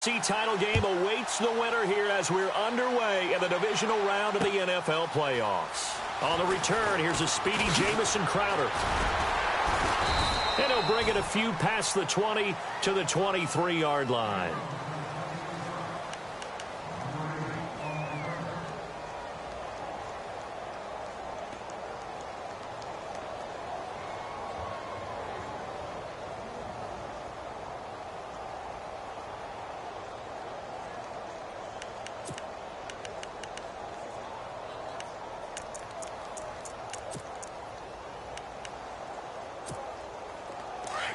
Title game awaits the winner here as we're underway in the divisional round of the NFL playoffs. On the return, here's a speedy Jamison Crowder. And he'll bring it a few past the 20 to the 23-yard line.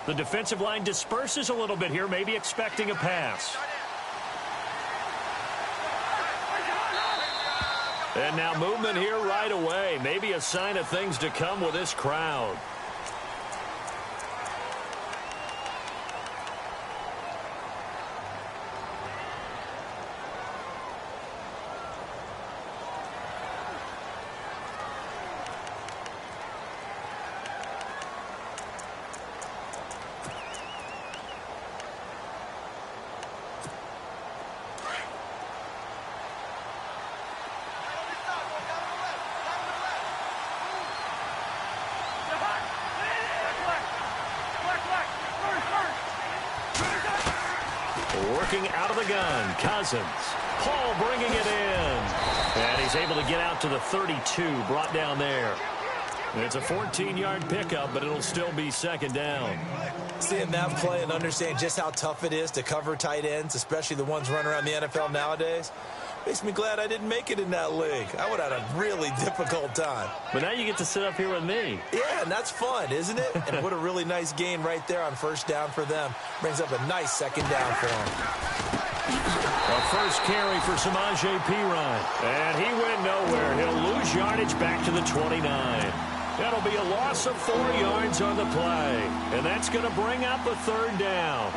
The defensive line disperses a little bit here, maybe expecting a pass. And now movement here right away. Maybe a sign of things to come with this crowd. Working out of the gun, Cousins. Paul bringing it in. And he's able to get out to the 32, brought down there. It's a 14-yard pickup, but it'll still be second down. Seeing that play and understanding just how tough it is to cover tight ends, especially the ones running around the NFL nowadays, makes me glad I didn't make it in that league. I would have had a really difficult time. But now you get to sit up here with me. Yeah, and that's fun, isn't it? And what a really nice gain right there on first down for them. Brings up a nice second down for them. A first carry for Samaje Perine. And he went nowhere. He'll lose yardage back to the 29. That'll be a loss of 4 yards on the play. And that's going to bring up a third down.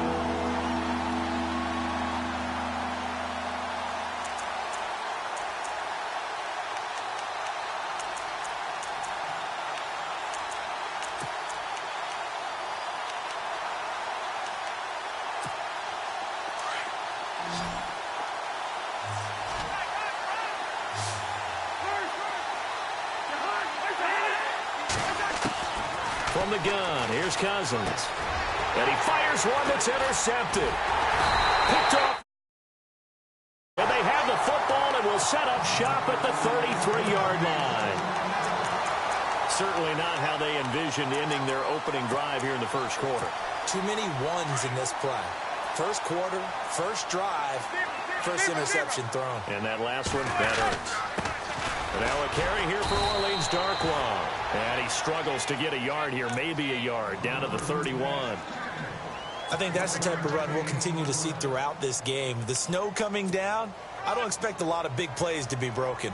From the gun, here's Cousins. And he fires one that's intercepted. Picked off. And they have the football and will set up shop at the 33-yard line. Certainly not how they envisioned ending their opening drive here in the first quarter. Too many ones in this play. First quarter, first drive, first interception thrown. And that last one, that hurts. Now a carry here for Orleans Darkwa. And he struggles to get a yard here, maybe a yard, down to the 31. I think that's the type of run we'll continue to see throughout this game. The snow coming down, I don't expect a lot of big plays to be broken.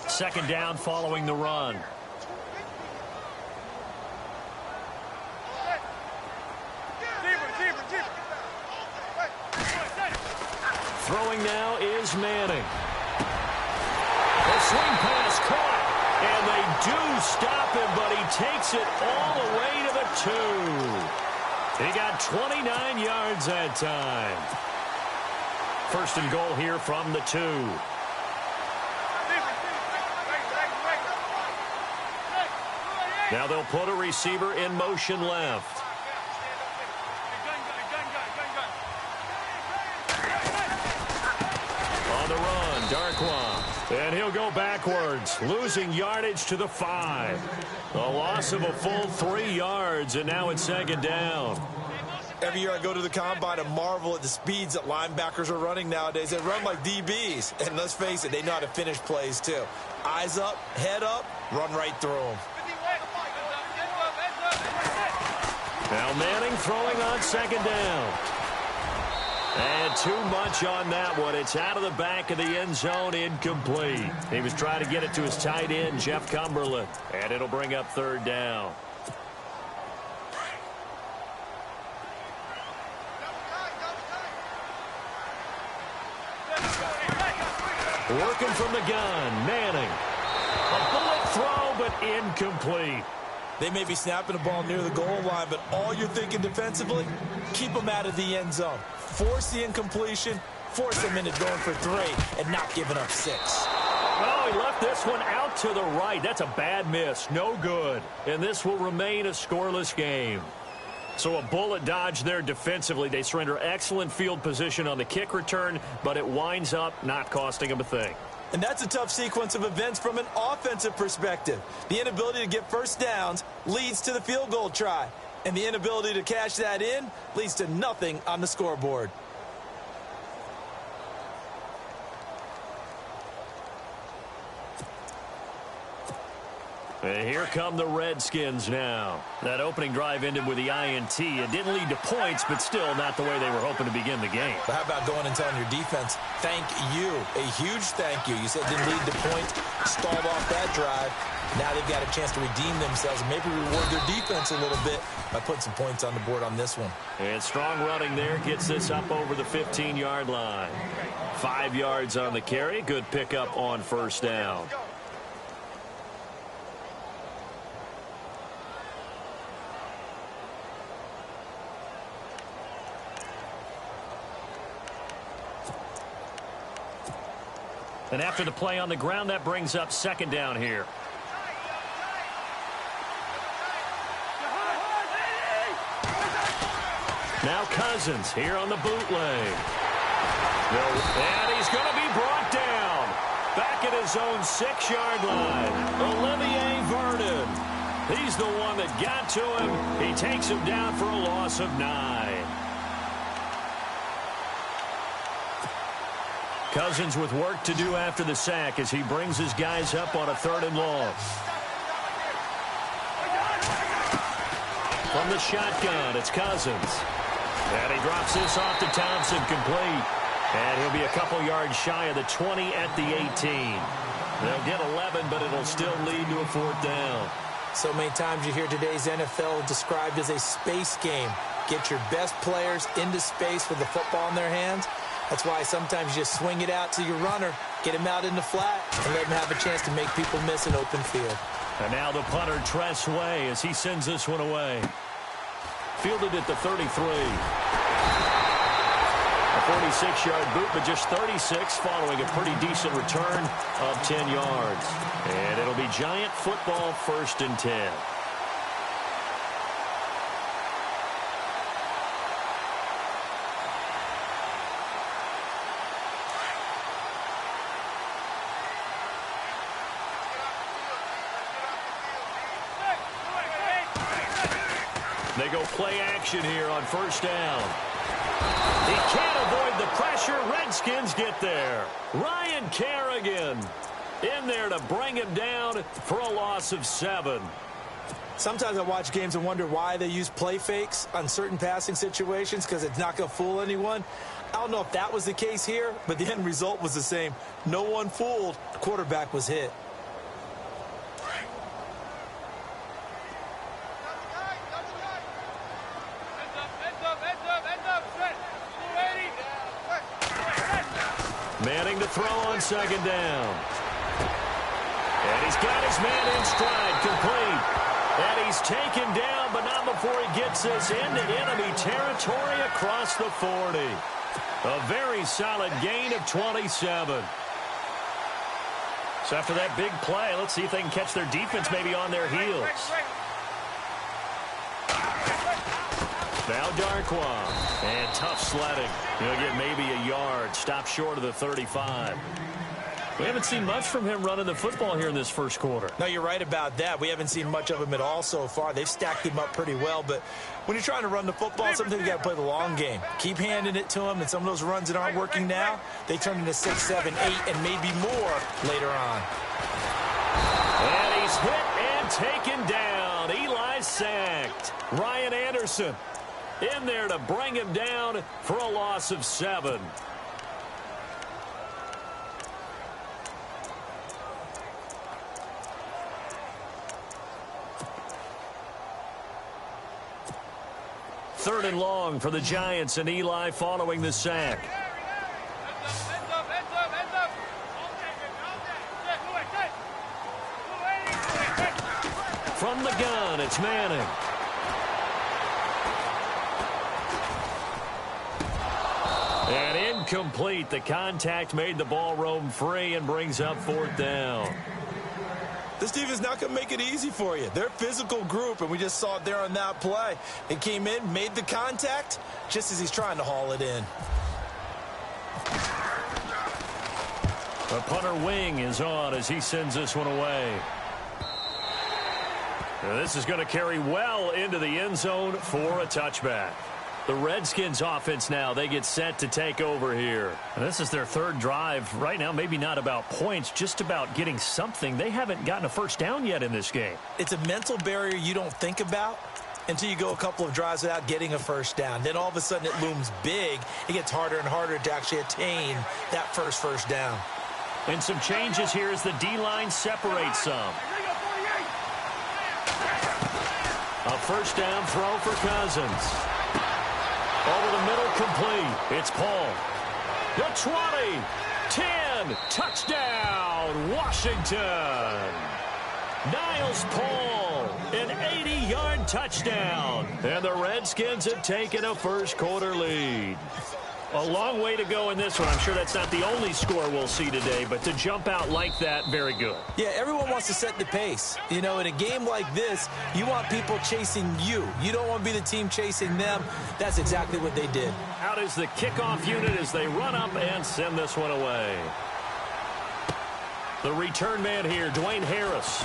Second down following the run. Throwing now is Manning. The swing pass caught, and they do stop him, but he takes it all the way to the 2. He got 29 yards that time. First and goal here from the 2. Now they'll put a receiver in motion left. On the run, Darkwa. And he'll go backwards, losing yardage to the 5. A loss of a full 3 yards, and now it's second down. Every year I go to the combine and marvel at the speeds that linebackers are running nowadays. They run like DBs. And let's face it, they know how to finish plays too. Eyes up, head up, run right through them. Now Manning throwing on second down. And too much on that one. It's out of the back of the end zone, incomplete. He was trying to get it to his tight end, Jeff Cumberland. And it'll bring up third down. Working from the gun, Manning. A bullet throw, but incomplete. They may be snapping the ball near the goal line, but all you're thinking defensively, keep them out of the end zone. Force the incompletion, force them into going for 3, and not giving up 6. Oh, he left this one out to the right. That's a bad miss. No good. And this will remain a scoreless game. So a bullet dodge there defensively. They surrender excellent field position on the kick return, but it winds up not costing them a thing. And that's a tough sequence of events from an offensive perspective. The inability to get first downs leads to the field goal try. And the inability to cash that in leads to nothing on the scoreboard. And here come the Redskins now. That opening drive ended with the INT. It didn't lead to points, but still not the way they were hoping to begin the game. But how about going and telling your defense, thank you, a huge thank you. You said it didn't lead to points, stalled off that drive. Now they've got a chance to redeem themselves and maybe reward their defense a little bit by putting some points on the board on this one. And strong running there gets this up over the 15-yard line. 5 yards on the carry. Good pickup on first down. And after the play on the ground, that brings up second down here. Now Cousins here on the bootleg. And he's going to be brought down. Back at his own 6-yard line. Olivier Vernon. He's the one that got to him. He takes him down for a loss of 9. Cousins with work to do after the sack as he brings his guys up on a 3rd and long. From the shotgun, it's Cousins. And he drops this off to Thompson, complete. And he'll be a couple yards shy of the 20 at the 18. They'll get 11, but it'll still lead to a 4th down. So many times you hear today's NFL described as a space game. Get your best players into space with the football in their hands. That's why sometimes you just swing it out to your runner, get him out in the flat, and let him have a chance to make people miss an open field. And now the punter, Tress Way, as he sends this one away. Fielded at the 33. A 46-yard boot, but just 36 following a pretty decent return of 10 yards. And it'll be Giant football, 1st and 10. They go play action here on 1st down. He can't avoid the pressure. Redskins get there. Ryan Kerrigan in there to bring him down for a loss of 7. Sometimes I watch games and wonder why they use play fakes on certain passing situations because it's not going to fool anyone. I don't know if that was the case here, but the end result was the same. No one fooled. The quarterback was hit. Manning to throw on 2nd down. And he's got his man in stride, complete. And he's taken down, but not before he gets this into enemy territory across the 40. A very solid gain of 27. So after that big play, let's see if they can catch their defense maybe on their heels. Now Darkwa, and tough sledding. He'll get maybe a yard, stop short of the 35. We haven't seen much from him running the football here in this 1st quarter. No, you're right about that. We haven't seen much of him at all so far. They've stacked him up pretty well, but when you're trying to run the football, sometimes you got to play the long game. Keep handing it to him, and some of those runs that aren't working now, they turn into 6, 7, 8, and maybe more later on. And he's hit and taken down. Eli sacked. Ryan Anderson in there to bring him down for a loss of 7. Third and long for the Giants, and Eli following the sack. from the gun, it's Manning. And incomplete. The contact made the ball roam free and brings up 4th down. This defense not going to make it easy for you. They're a physical group, and we just saw it there on that play. It came in, made the contact, just as he's trying to haul it in. The punter wing is on as he sends this one away. Now this is going to carry well into the end zone for a touchback. The Redskins offense now, they get set to take over here. And this is their 3rd drive. Right now, maybe not about points, just about getting something. They haven't gotten a first down yet in this game. It's a mental barrier you don't think about until you go a couple of drives without getting a first down. Then all of a sudden it looms big. It gets harder and harder to actually attain that first down. And some changes here as the D-line separates some. A first down throw for Cousins. Over the middle, complete. It's Paul. The 20, 10, touchdown, Washington. Niles Paul, an 80-yard touchdown. And the Redskins have taken a first-quarter lead. A long way to go in this one. I'm sure that's not the only score we'll see today, but to jump out like that, very good. Yeah, everyone wants to set the pace. You know, in a game like this, you want people chasing you. You don't want to be the team chasing them. That's exactly what they did. Out is the kickoff unit as they run up and send this one away. The return man here, Dwayne Harris.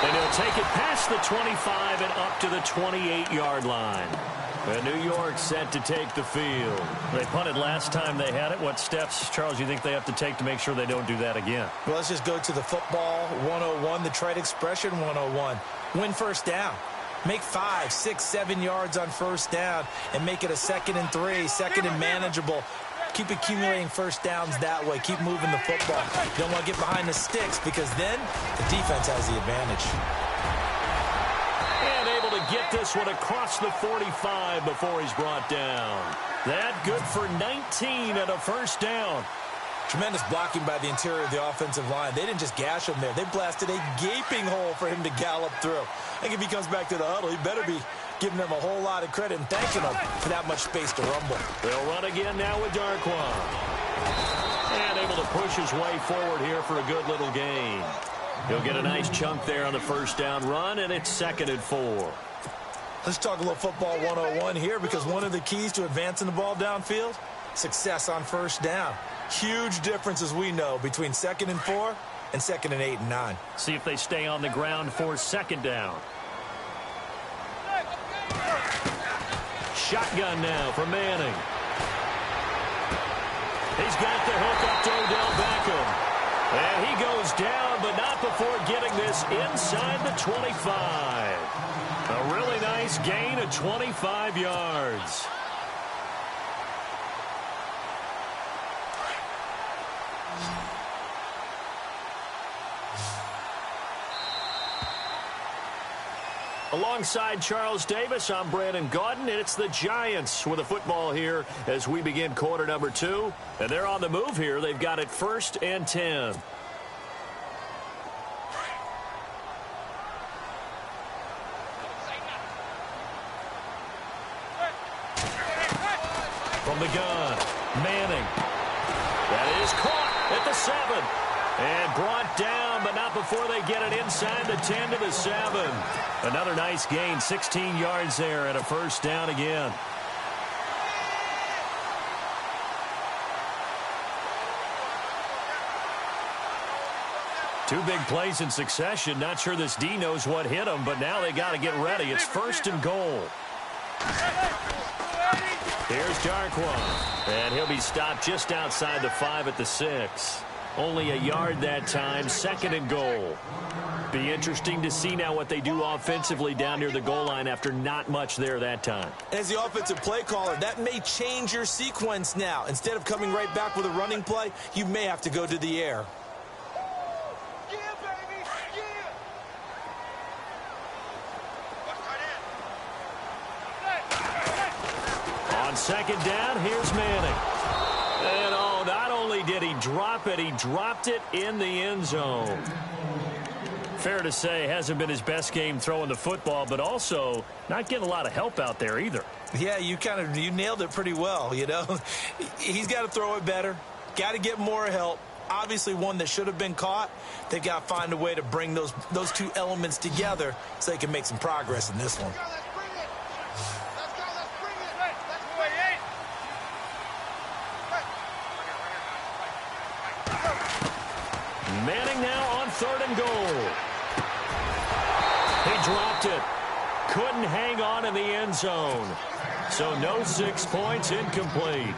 And he'll take it past the 25 and up to the 28-yard line. And New York set to take the field. They punted last time they had it. What steps, Charles, you think they have to take to make sure they don't do that again? Well, let's just go to the football 101, the trade expression 101. Win first down. Make 5, 6, 7 yards on first down and make it a 2nd and 3, 2nd and manageable. Keep accumulating first downs that way. Keep moving the football. You don't want to get behind the sticks because then the defense has the advantage. Get this one across the 45 before he's brought down. That good for 19 and a first down. Tremendous blocking by the interior of the offensive line. They didn't just gash him there. They blasted a gaping hole for him to gallop through. I think if he comes back to the huddle, he better be giving them a whole lot of credit and thanking them for that much space to rumble. They'll run again now with Darquan. And able to push his way forward here for a good little gain. He'll get a nice chunk there on the first down run, and it's 2nd and 4. Let's talk a little football 101 here because one of the keys to advancing the ball downfield, success on first down. Huge difference, as we know, between 2nd and 4 and 2nd and 8 and 9. See if they stay on the ground for 2nd down. Shotgun now for Manning. He's got the hook up to Odell Beckham. And he goes down, but not before getting this inside the 25. A really nice gain of 25 yards. Alongside Charles Davis, I'm Brandon Gaudin, and it's the Giants with a football here as we begin quarter number 2. And they're on the move here. They've got it 1st and 10. From the gun, Manning. That is caught at the 7. And brought down, but not before they get it inside the 10 to the 7. Another nice gain, 16 yards there, and a first down again. Two big plays in succession. Not sure this D knows what hit him, but now they got to get ready. It's 1st and goal. Here's Darquan, and he'll be stopped just outside the 5 at the 6. Only a yard that time, 2nd and goal. Be interesting to see now what they do offensively down near the goal line after not much there that time. As the offensive play caller, that may change your sequence now. Instead of coming right back with a running play, you may have to go to the air. On 2nd down, here's Manning. And not only did he drop it, he dropped it in the end zone. Fair to say, hasn't been his best game throwing the football, but also not getting a lot of help out there either. Yeah, you nailed it pretty well, you know. He's got to throw it better, got to get more help. Obviously one that should have been caught. They've got to find a way to bring those two elements together so they can make some progress in this one. Manning now on 3rd and goal. He dropped it. Couldn't hang on in the end zone. So no 6 points, incomplete.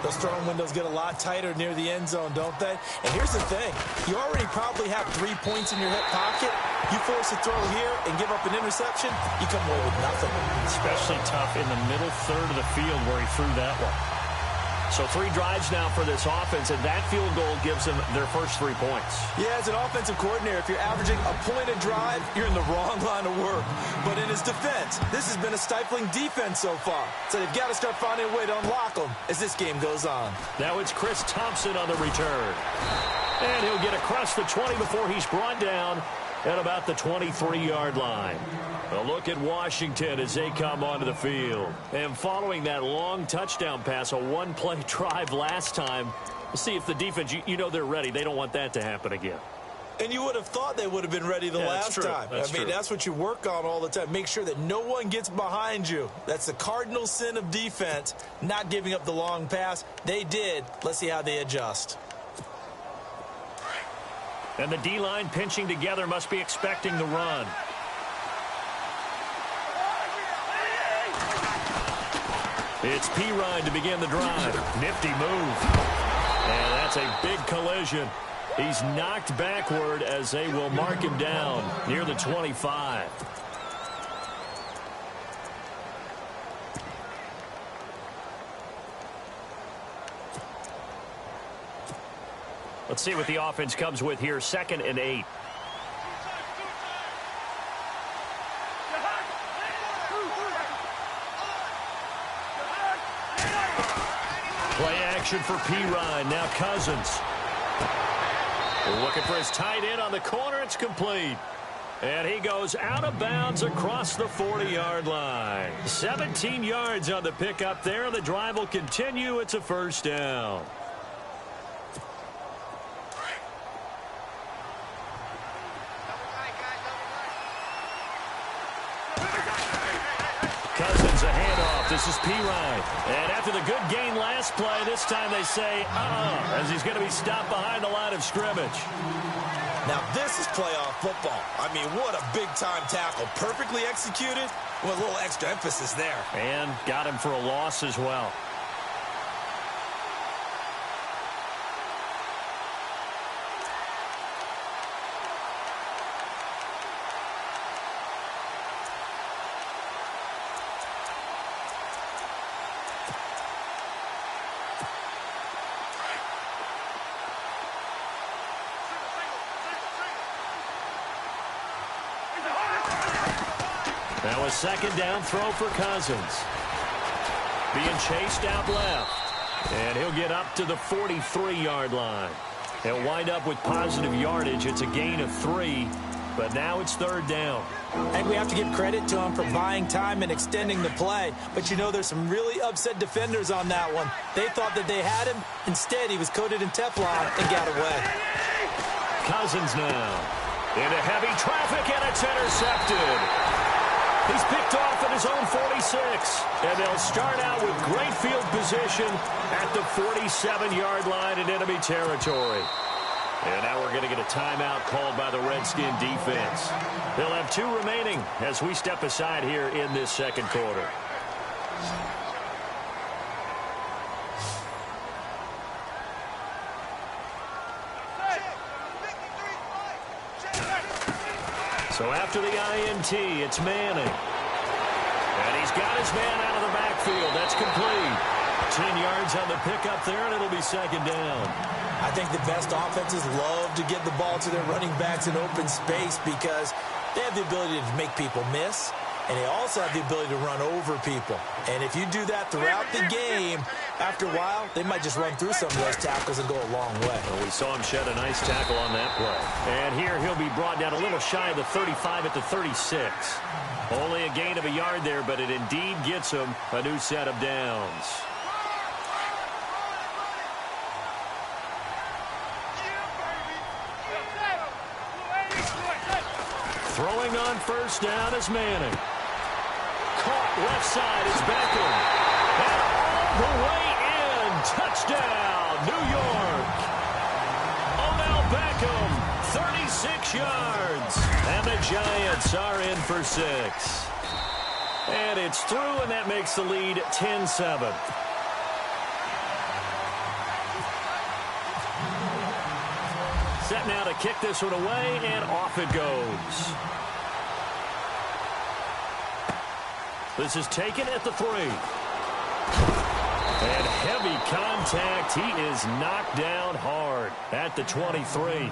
Those throwing windows get a lot tighter near the end zone, don't they? And here's the thing. You already probably have 3 points in your hip pocket. You force a throw here and give up an interception, you come away with nothing. Especially tough in the middle third of the field where he threw that one. So 3 drives now for this offense, and that field goal gives them their first 3 points. Yeah, as an offensive coordinator, if you're averaging a point a drive, you're in the wrong line of work. But in his defense, this has been a stifling defense so far. So they've got to start finding a way to unlock them as this game goes on. Now it's Chris Thompson on the return. And he'll get across the 20 before he's brought down at about the 23-yard line. A look at Washington as they come onto the field. And following that long touchdown pass, a one-play drive last time, we'll see if the defense, you know they're ready. They don't want that to happen again. And you would have thought they would have been ready the last time. That's what you work on all the time. Make sure that no one gets behind you. That's the cardinal sin of defense, not giving up the long pass. They did. Let's see how they adjust. And the D-line pinching together must be expecting the run. It's Pirine to begin the drive. Nifty move. And that's a big collision. He's knocked backward as they will mark him down near the 25. Let's see what the offense comes with here. 2nd and 8. Play action for Pirine. Now Cousins. Looking for his tight end on the corner. It's complete. And he goes out of bounds across the 40-yard line. 17 yards on the pickup there. The drive will continue. It's a first down. Cousins a handoff. This is Pirine. And after the good gain last play, this time they say, as he's going to be stopped behind the line of scrimmage. Now this is playoff football. I mean, what a big-time tackle. Perfectly executed with a little extra emphasis there. And got him for a loss as well. Now a 2nd down throw for Cousins. Being chased out left. And he'll get up to the 43-yard line. He'll wind up with positive yardage. It's a gain of 3. But now it's 3rd down. I think we have to give credit to him for buying time and extending the play. But, you know, there's some really upset defenders on that one. They thought that they had him. Instead, he was coated in Teflon and got away. Cousins now into heavy traffic, and it's intercepted. He's picked off at his own 46. And they'll start out with great field position at the 47-yard line in enemy territory. And now we're going to get a timeout called by the Redskin defense. They'll have 2 remaining as we step aside here in this 2nd quarter. So after the INT, it's Manning. And he's got his man out of the backfield. That's complete. 10 yards on the pickup there, and it'll be 2nd down. I think the best offenses love to get the ball to their running backs in open space because they have the ability to make people miss, and they also have the ability to run over people. And if you do that throughout the game, After a while, they might just run through some of those tackles and go a long way. Well, we saw him shed a nice tackle on that play. And here he'll be brought down a little shy of the 35 at the 36. Only a gain of a yard there, but it indeed gets him a new set of downs. Throwing on first down is Manning. Caught left side is Beckham. And all the way in. Touchdown, New York. Odell Beckham, 36 yards. And the Giants are in for 6. And it's through, and that makes the lead 10-7. Set now to kick this one away, and off it goes. This is taken at the 3. And heavy contact. He is knocked down hard at the 23.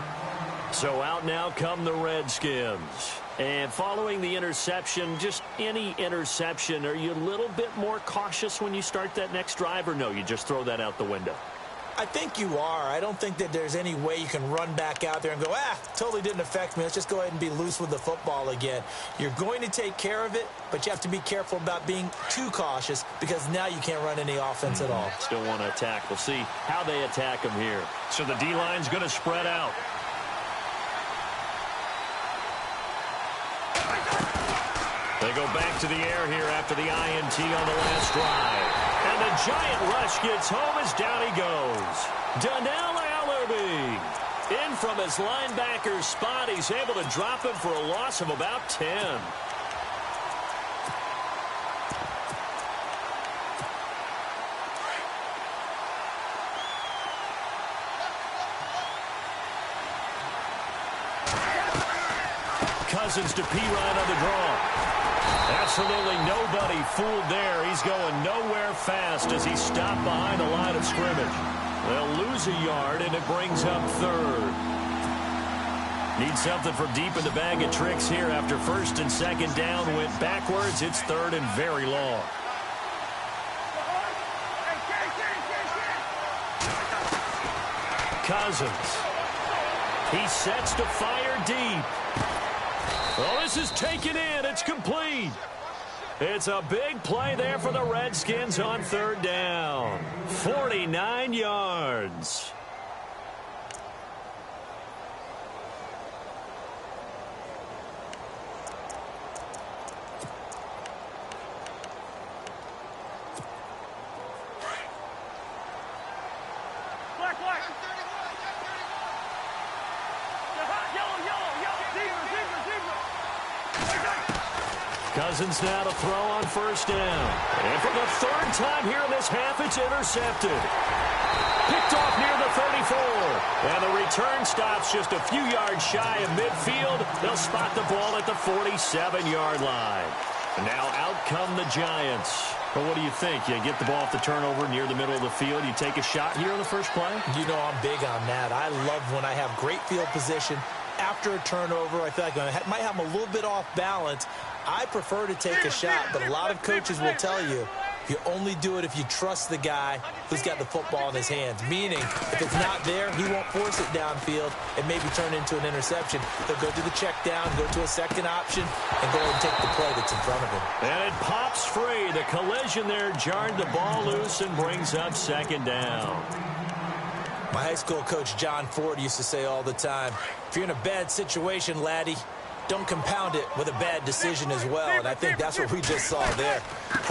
So out now come the Redskins. And following the interception, just any interception, are you a little bit more cautious when you start that next drive, or no, you just throw that out the window? I think you are. I don't think that there's any way you can run back out there and go, totally didn't affect me. Let's just go ahead and be loose with the football again. You're going to take care of it, but you have to be careful about being too cautious because now you can't run any offense at all. Still want to attack. We'll see how they attack him here. So the D-line's going to spread out. They go back to the air here after the INT on the last drive. And the giant rush gets home as down he goes. Donnell Allerby. In from his linebacker spot. He's able to drop him for a loss of about 10. Cousins to P-Ryan on the draw. Absolutely nobody fooled there. He's going nowhere fast as he's stopped behind the line of scrimmage. They'll lose a yard, and it brings up 3rd. Need something from deep in the bag of tricks here after 1st and 2nd down went backwards. It's 3rd and very long. Cousins. He sets to fire deep. Oh, this is taken in. It's complete. It's a big play there for the Redskins on 3rd down. 49 yards. Cousins now to throw on 1st down. And for the 3rd time here in this half, it's intercepted. Picked off near the 34. And the return stops just a few yards shy of midfield. They'll spot the ball at the 47-yard line. And now out come the Giants. Well, what do you think? You get the ball off the turnover near the middle of the field. You take a shot here on the first play? You know I'm big on that. I love when I have great field position. After a turnover, I feel like I might have them a little bit off balance. I prefer to take a shot, but a lot of coaches will tell you you only do it if you trust the guy who's got the football in his hands. Meaning, if it's not there, he won't force it downfield and maybe turn into an interception. He'll go to the check down, go to a second option, and go ahead and take the play that's in front of him. And it pops free. The collision there jarred the ball loose and brings up 2nd down. My high school coach, John Ford, used to say all the time, if you're in a bad situation, laddie, don't compound it with a bad decision as well. And I think that's what we just saw there.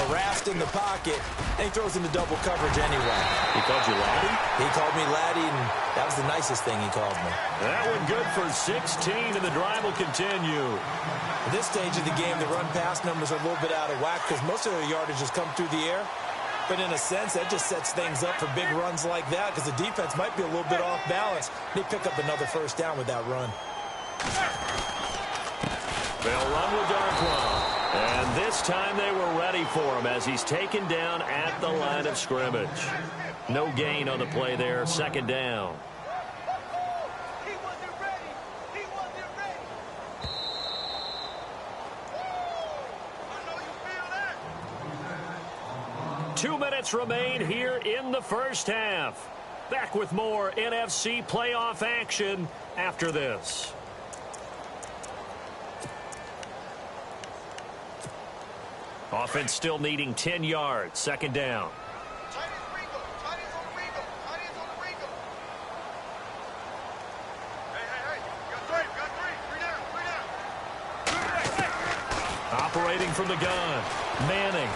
Harassed in the pocket, and he throws into double coverage anyway. He called you laddie? He called me laddie, and that was the nicest thing he called me. That one good for 16, and the drive will continue. At this stage of the game, the run-pass numbers are a little bit out of whack because most of the yardage has come through the air. But in a sense, that just sets things up for big runs like that because the defense might be a little bit off balance. They pick up another 1st down with that run. They'll run with Darkwa. And this time they were ready for him as he's taken down at the line of scrimmage. No gain on the play there. 2nd down. 2 minutes remain here in the first half. Back with more NFC playoff action after this. Offense still needing 10 yards. Second down. Operating from the gun, Manning.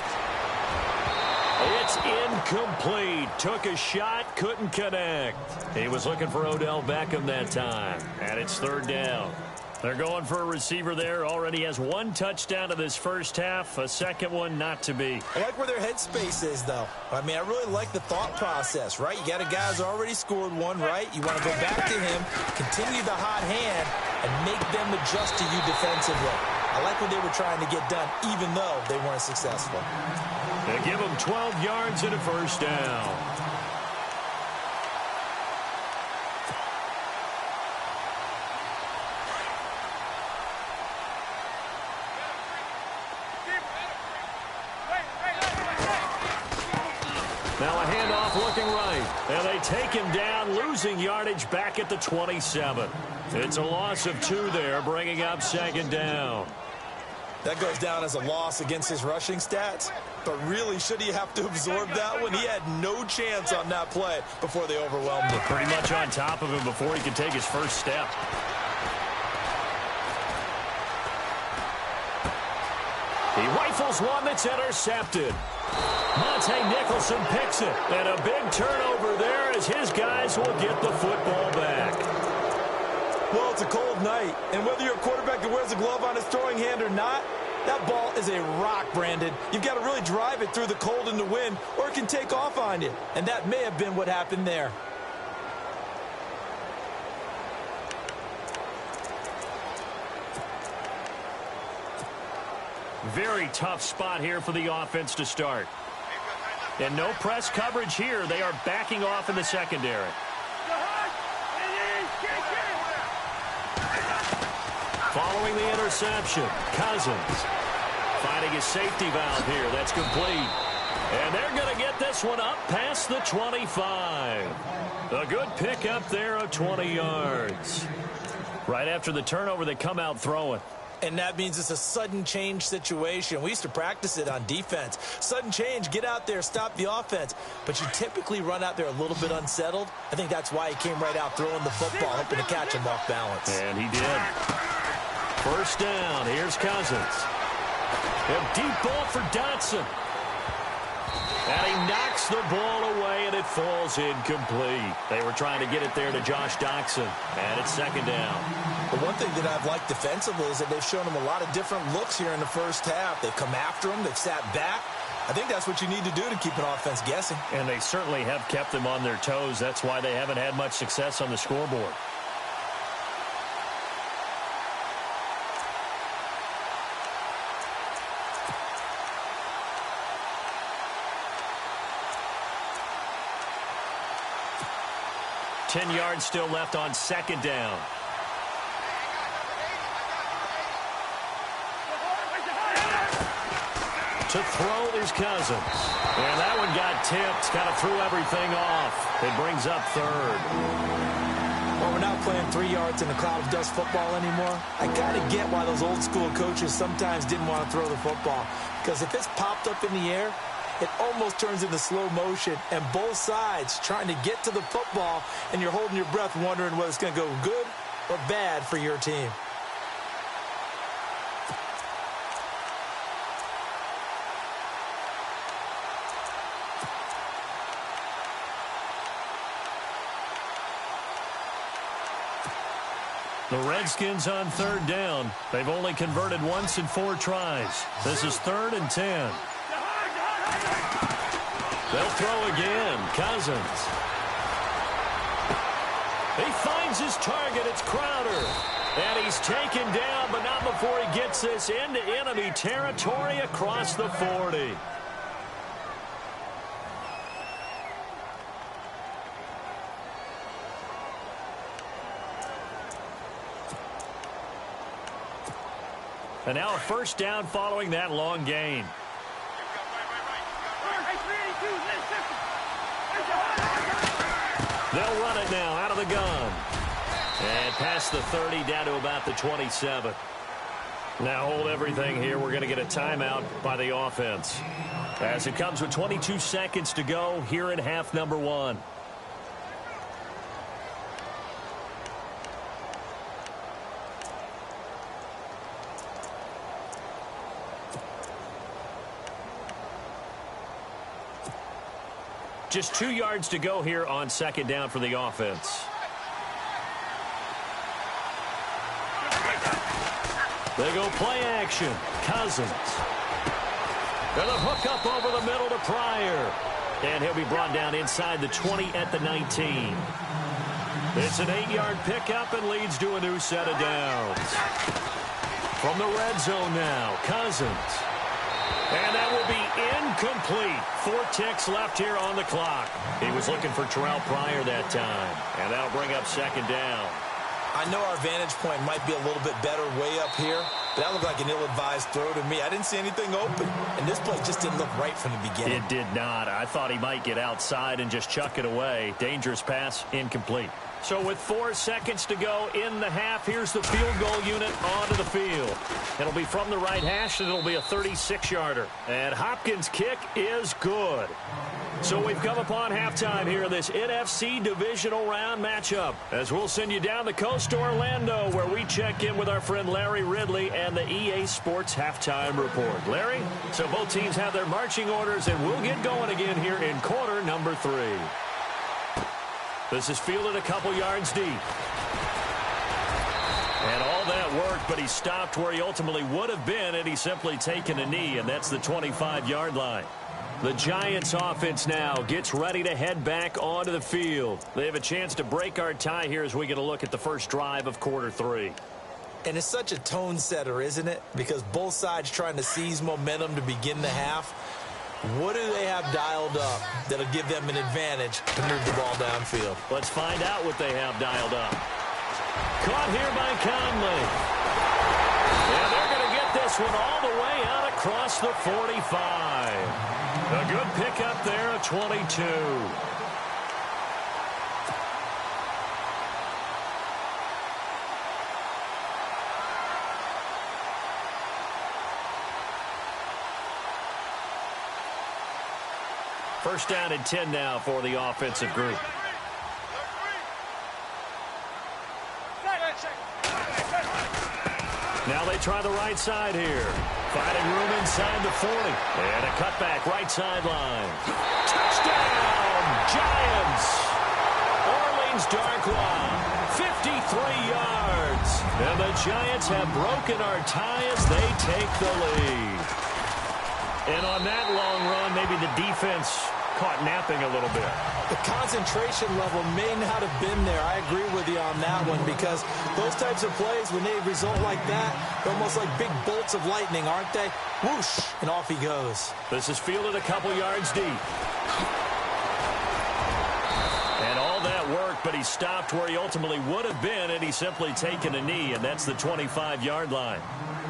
It's incomplete. Took a shot, couldn't connect. He was looking for Odell Beckham that time, and it's third down. They're going for a receiver there. Already has one touchdown in this first half. A second one not to be. I like where their headspace is, though. I mean, I really like the thought process, right? You got a guy who's already scored one, right? You want to go back to him, continue the hot hand, and make them adjust to you defensively. I like what they were trying to get done, even though they weren't successful. They give him 12 yards and a first down. Now a handoff looking right. And they take him down, losing yardage back at the 27. It's a loss of 2 there, bringing up second down. That goes down as a loss against his rushing stats. But really, should he have to absorb that one? He had no chance on that play before they overwhelmed him. Pretty much on top of him before he could take his first step. He rifles one that's intercepted. Monte Nicholson picks it. And a big turnover there as his guys will get the football back. Well, it's a cold night, and whether you're a quarterback that wears a glove on his throwing hand or not, that ball is a rock, Brandon. You've got to really drive it through the cold and the wind, or it can take off on you. And that may have been what happened there. Very tough spot here for the offense to start. And no press coverage here. They are backing off in the secondary. Following the interception, Cousins finding his safety valve here. That's complete. And they're going to get this one up past the 25. A good pickup there of 20 yards. Right after the turnover, they come out throwing. And that means it's a sudden change situation. We used to practice it on defense. Sudden change, get out there, stop the offense. But you typically run out there a little bit unsettled. I think that's why he came right out throwing the football, hoping to catch him off balance. And he did. First down, here's Cousins. A deep ball for Dotson. And he knocks the ball away, and it falls incomplete. They were trying to get it there to Josh Doctson, and it's second down. The one thing that I've liked defensively is that they've shown him a lot of different looks here in the first half. They've come after him. They've sat back. I think that's what you need to do to keep an offense guessing. And they certainly have kept them on their toes. That's why they haven't had much success on the scoreboard. Yards still left on second down. To throw is Cousins. And that one got tipped. Kind of threw everything off. It brings up third. Well, we're not playing 3 yards in a cloud of dust football anymore. I kind of get why those old school coaches sometimes didn't want to throw the football. Because if it's popped up in the air, it almost turns into slow motion, and both sides trying to get to the football, and you're holding your breath wondering whether it's going to go good or bad for your team. The Redskins on third down. They've only converted once in 4 tries. This is 3rd and 10. They'll throw again. Cousins. He finds his target. It's Crowder. And he's taken down, but not before he gets this into enemy territory across the 40. And now a first down following that long gain. They'll run it now out of the gun. And past the 30, down to about the 27. Now hold everything here. We're going to get a timeout by the offense, as it comes with 22 seconds to go here in half number 1. Just 2 yards to go here on second down for the offense. They go play action. Cousins. And a hook up over the middle to Pryor. And he'll be brought down inside the 20 at the 19. It's an 8-yard pickup and leads to a new set of downs. From the red zone now, Cousins. And that will be incomplete. 4 ticks left here on the clock. He was looking for Terrell Pryor that time. And that'll bring up second down. I know our vantage point might be a little bit better way up here, but that looked like an ill-advised throw to me. I didn't see anything open, and this play just didn't look right from the beginning. It did not. I thought he might get outside and just chuck it away. Dangerous pass, incomplete. So with 4 seconds to go in the half, here's the field goal unit onto the field. It'll be from the right hash, and it'll be a 36-yarder. And Hopkins' kick is good. So we've come upon halftime here in this NFC divisional round matchup, as we'll send you down the coast to Orlando, where we check in with our friend Larry Ridley and the EA Sports Halftime Report. Larry, so both teams have their marching orders, and we'll get going again here in quarter number 3. This is fielded a couple yards deep. And all that worked, but he stopped where he ultimately would have been, and he's simply taken a knee, and that's the 25-yard line. The Giants offense now gets ready to head back onto the field. They have a chance to break our tie here as we get a look at the first drive of quarter 3. And it's such a tone setter, isn't it? Because both sides trying to seize momentum to begin the half. What do they have dialed up that'll give them an advantage to move the ball downfield? Let's find out what they have dialed up. Caught here by Conley. And they're going to get this one all the way out across the 45. A good pickup there at 22. First down and 10 now for the offensive group. Now they try the right side here. Finding room inside the 40. And a cutback right sideline. Touchdown, Giants! Orleans Darkwa, 53 yards. And the Giants have broken our tie as they take the lead. And on that long run, maybe the defense caught napping a little bit. The concentration level may not have been there. I agree with you on that one, because those types of plays, when they result like that, they're almost like big bolts of lightning, aren't they? Whoosh, and off he goes. This is fielded a couple yards deep. And all that worked, but he stopped where he ultimately would have been, and he's simply taken a knee, and that's the 25-yard line.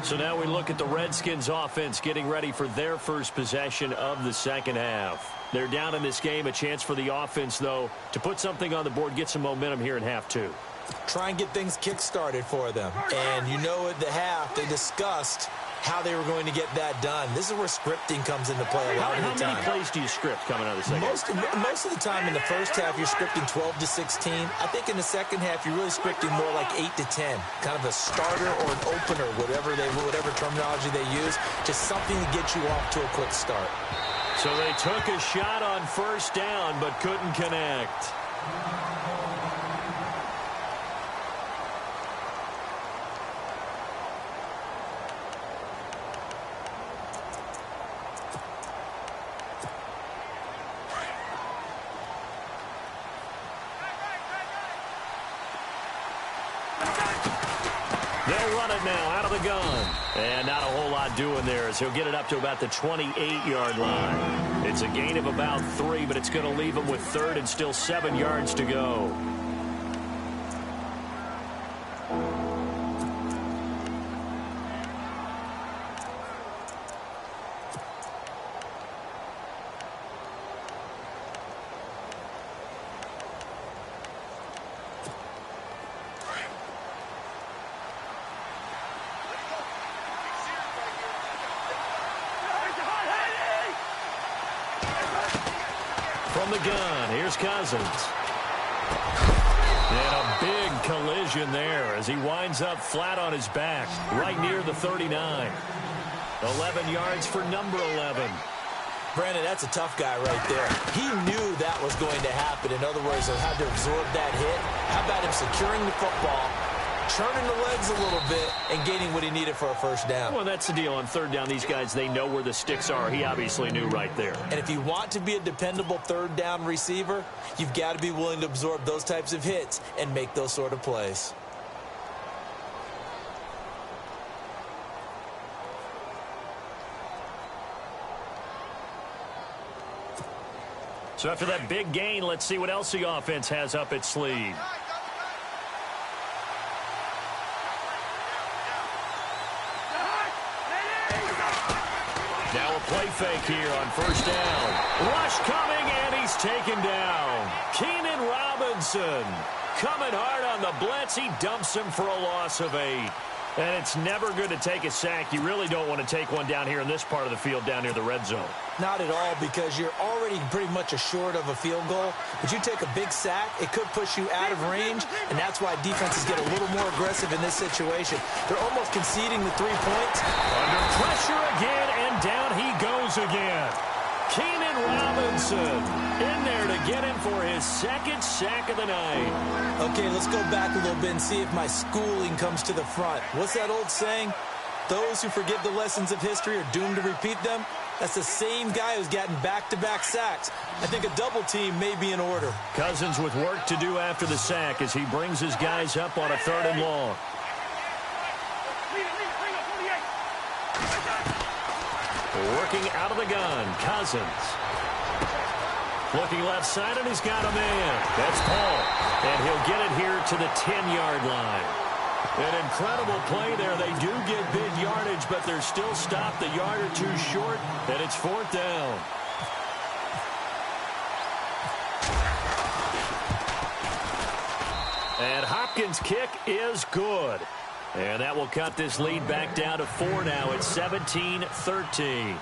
So now we look at the Redskins offense getting ready for their first possession of the second half. They're down in this game. A chance for the offense, though, to put something on the board, get some momentum here in half 2. Try and get things kick-started for them. And you know at the half, they discussed how they were going to get that done. This is where scripting comes into play a lot of the time. How many plays do you script coming out of the second? Most of the time in the first half, you're scripting 12 to 16. I think in the second half, you're really scripting more like 8 to 10. Kind of a starter or an opener, whatever terminology they use. Just something to get you off to a quick start. So they took a shot on first down, but couldn't connect. They'll run it now out of the gun. And not a whole lot doing there, as he'll get it up to about the 28-yard line. It's a gain of about 3, but it's going to leave him with third and still 7 yards to go. From the gun, here's Cousins. And a big collision there as he winds up flat on his back, right near the 39. 11 yards for number 11. Brandon, that's a tough guy right there. He knew that was going to happen. In other words, he'll have to absorb that hit. How about him securing the football, turning the legs a little bit, and gaining what he needed for a first down? Well, that's the deal. On third down, these guys, they know where the sticks are. He obviously knew right there. And if you want to be a dependable third down receiver, you've got to be willing to absorb those types of hits and make those sort of plays. So after that big gain, let's see what else the offense has up its sleeve. Now a play fake here on first down. Rush coming, and he's taken down. Keenan Robinson coming hard on the blitz. He dumps him for a loss of 8. And it's never good to take a sack. You really don't want to take one down here in this part of the field, down near the red zone. Not at all, because you're already pretty much assured of a field goal. But you take a big sack, it could push you out of range, and that's why defenses get a little more aggressive in this situation. They're almost conceding the 3 points. Under pressure again, and down he goes again. Keenan Robinson in there to get him for his second sack of the night. Okay, let's go back a little bit and see if my schooling comes to the front. What's that old saying? Those who forget the lessons of history are doomed to repeat them. That's the same guy who's gotten back-to-back sacks. I think a double team may be in order. Cousins with work to do after the sack as he brings his guys up on a 3rd and long. Working out of the gun, Cousins. Looking left side, and he's got a man. That's Paul. And he'll get it here to the 10-yard line. An incredible play there. They do get big yardage, but they're still stopped a yard or two short, and it's 4th down. And Hopkins' kick is good. And that will cut this lead back down to 4 now. It's 17-13.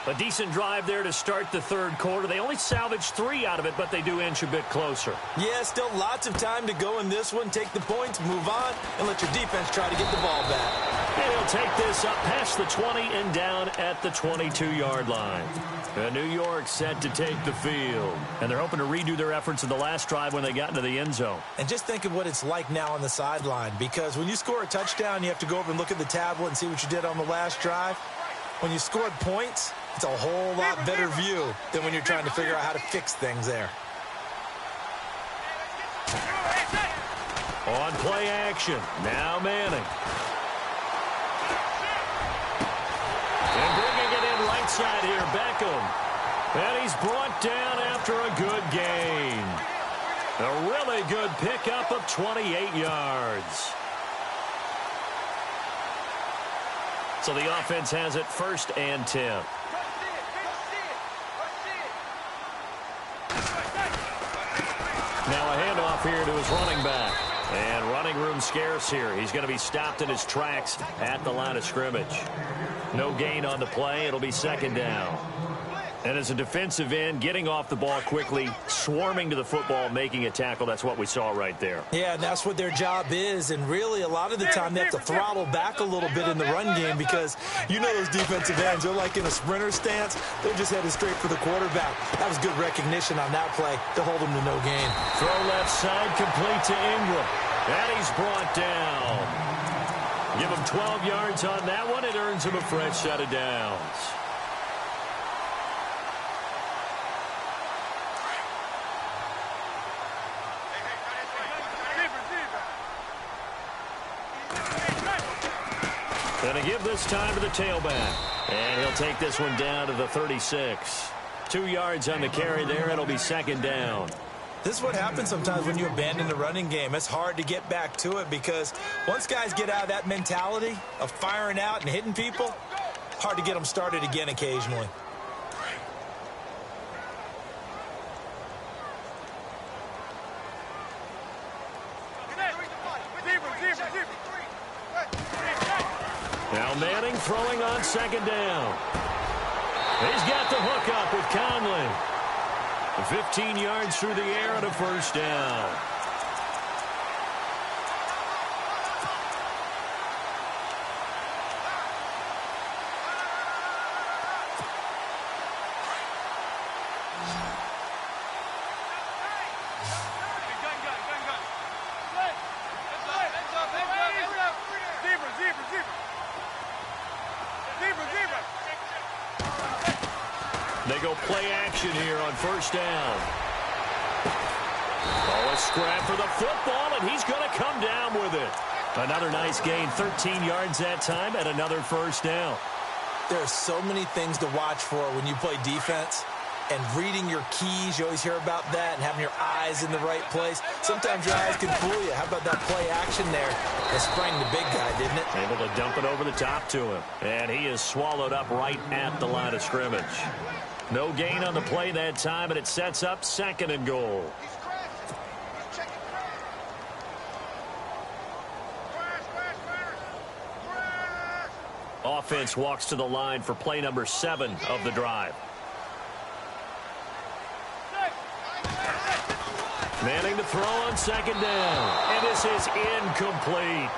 A decent drive there to start the 3rd quarter. They only salvaged 3 out of it, but they do inch a bit closer. Yeah, still lots of time to go in this one. Take the points, move on, and let your defense try to get the ball back. And he'll take this up past the 20 and down at the 22-yard line. And New York set to take the field. And they're hoping to redo their efforts in the last drive when they got into the end zone. And just think of what it's like now on the sideline, because when you score a touchdown, you have to go over and look at the tablet and see what you did on the last drive. When you scored points, it's a whole lot better view than when you're trying to figure out how to fix things there. On play action, now Manning. And bringing it in right side here, Beckham. And he's brought down after a good gain. A really good pickup of 28 yards. So the offense has it 1st and 10. Now a handoff here to his running back. And running room scarce here. He's going to be stopped in his tracks at the line of scrimmage. No gain on the play. It'll be 2nd down. And as a defensive end, getting off the ball quickly, swarming to the football, making a tackle, that's what we saw right there. Yeah, and that's what their job is. And really, a lot of the time, they have to throttle back a little bit in the run game because you know those defensive ends, they're like in a sprinter stance. They're just headed straight for the quarterback. That was good recognition on that play to hold him to no gain. Throw left side, complete to Ingram. And he's brought down. Give him 12 yards on that one. It earns him a fresh set of downs. Going to give this time to the tailback. And he'll take this one down to the 36. 2 yards on the carry there. It'll be 2nd down. This is what happens sometimes when you abandon the running game. It's hard to get back to it because once guys get out of that mentality of firing out and hitting people, hard to get them started again occasionally. Now Manning throwing on 2nd down. He's got the hook up with Conley. 15 yards through the air and a first down. They go play action here on first down. Oh, a scrap for the football, and he's going to come down with it. Another nice gain, 13 yards that time, and another first down. There are so many things to watch for when you play defense. And reading your keys, you always hear about that, and having your eyes in the right place. Sometimes your eyes can fool you. How about that play action there? It sprang the big guy, didn't it? Able to dump it over the top to him. And he is swallowed up right at the line of scrimmage. No gain on the play that time, and it sets up 2nd and goal. Offense walks to the line for play number 7 of the drive. Manning to throw on 2nd down. And this is incomplete.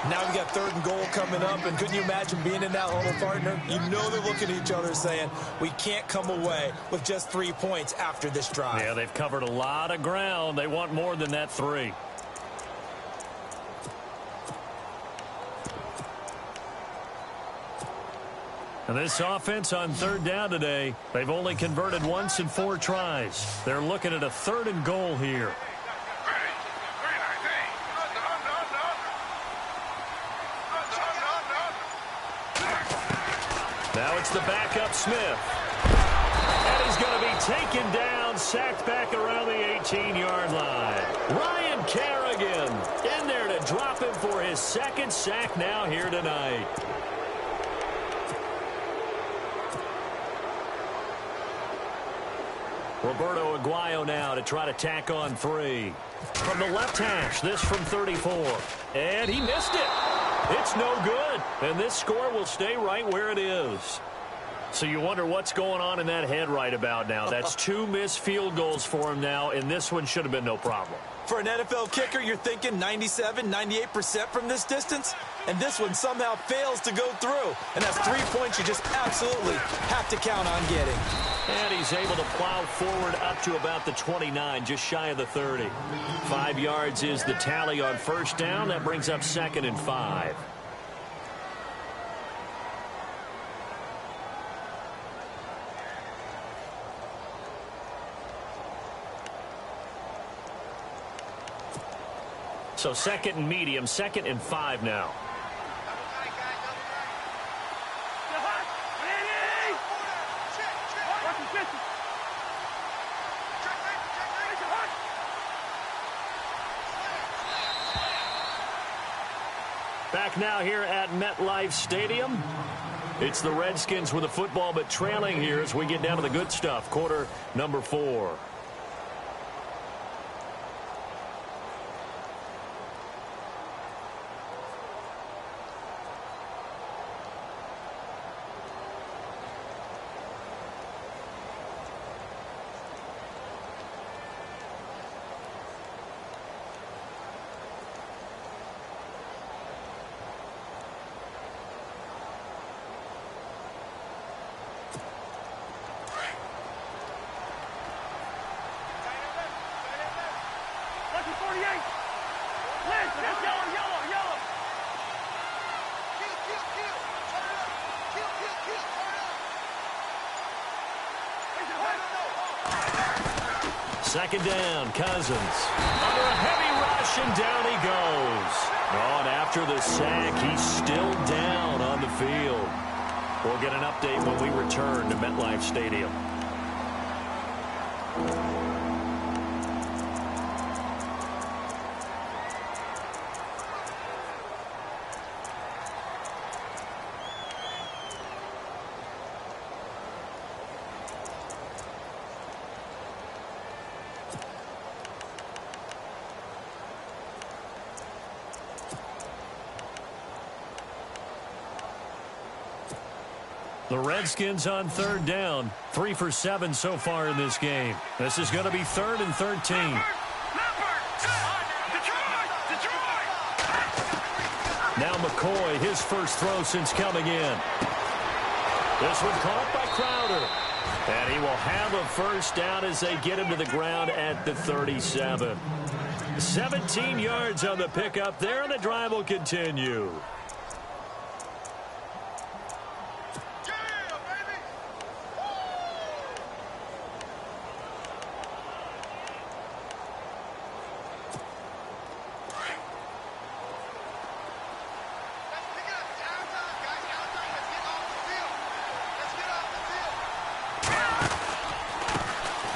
Now we've got 3rd and goal coming up, and couldn't you imagine being in that huddle, partner? You know they're looking at each other saying, we can't come away with just 3 points after this drive. Yeah, they've covered a lot of ground. They want more than that 3. And this offense on 3rd down today, they've only converted once in 4 tries. They're looking at a 3rd and goal here. Now it's the backup Smith. And he's going to be taken down, sacked back around the 18-yard line. Ryan Kerrigan in there to drop him for his 2nd sack now here tonight. Roberto Aguayo now to try to tack on 3. From the left hash, this from 34. And he missed it. It's no good. And this score will stay right where it is. So you wonder what's going on in that head right about now. That's 2 missed field goals for him now, and this one should have been no problem. For an NFL kicker, you're thinking 97, 98% from this distance, and this one somehow fails to go through. And that's 3 points you just absolutely have to count on getting. And he's able to plow forward up to about the 29, just shy of the 30. 5 yards is the tally on first down. That brings up 2nd and 5. So 2nd and medium, 2nd and 5 now. Back now here at MetLife Stadium. It's the Redskins with the football, but trailing here as we get down to the good stuff. Quarter number 4. Second down, Cousins. Under a heavy rush, and down he goes. Oh, and after the sack, he's still down on the field. We'll get an update when we return to MetLife Stadium. The Redskins on third down. 3 for 7 so far in this game. This is going to be 3rd and 13. Now McCoy, his first throw since coming in. This one caught by Crowder. And he will have a first down as they get him to the ground at the 37. 17 yards on the pickup there, and the drive will continue.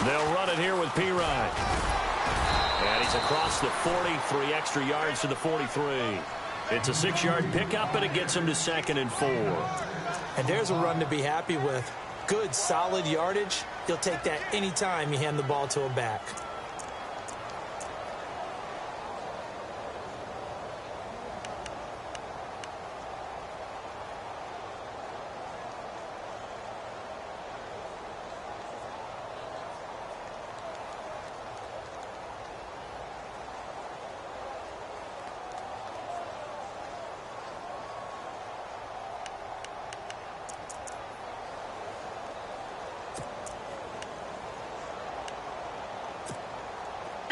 They'll run it here with Pirine. And he's across the 43 extra yards to the 43. It's a 6-yard pickup, and it gets him to 2nd and 4. And there's a run to be happy with. Good, solid yardage. He'll take that anytime you hand the ball to a back.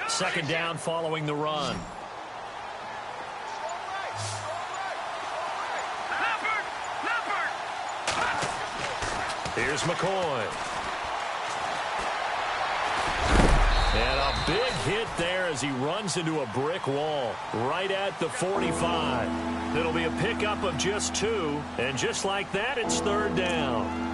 Second down following the run. Here's McCoy. And a big hit there as he runs into a brick wall right at the 45. It'll be a pickup of just 2, and just like that, it's 3rd down.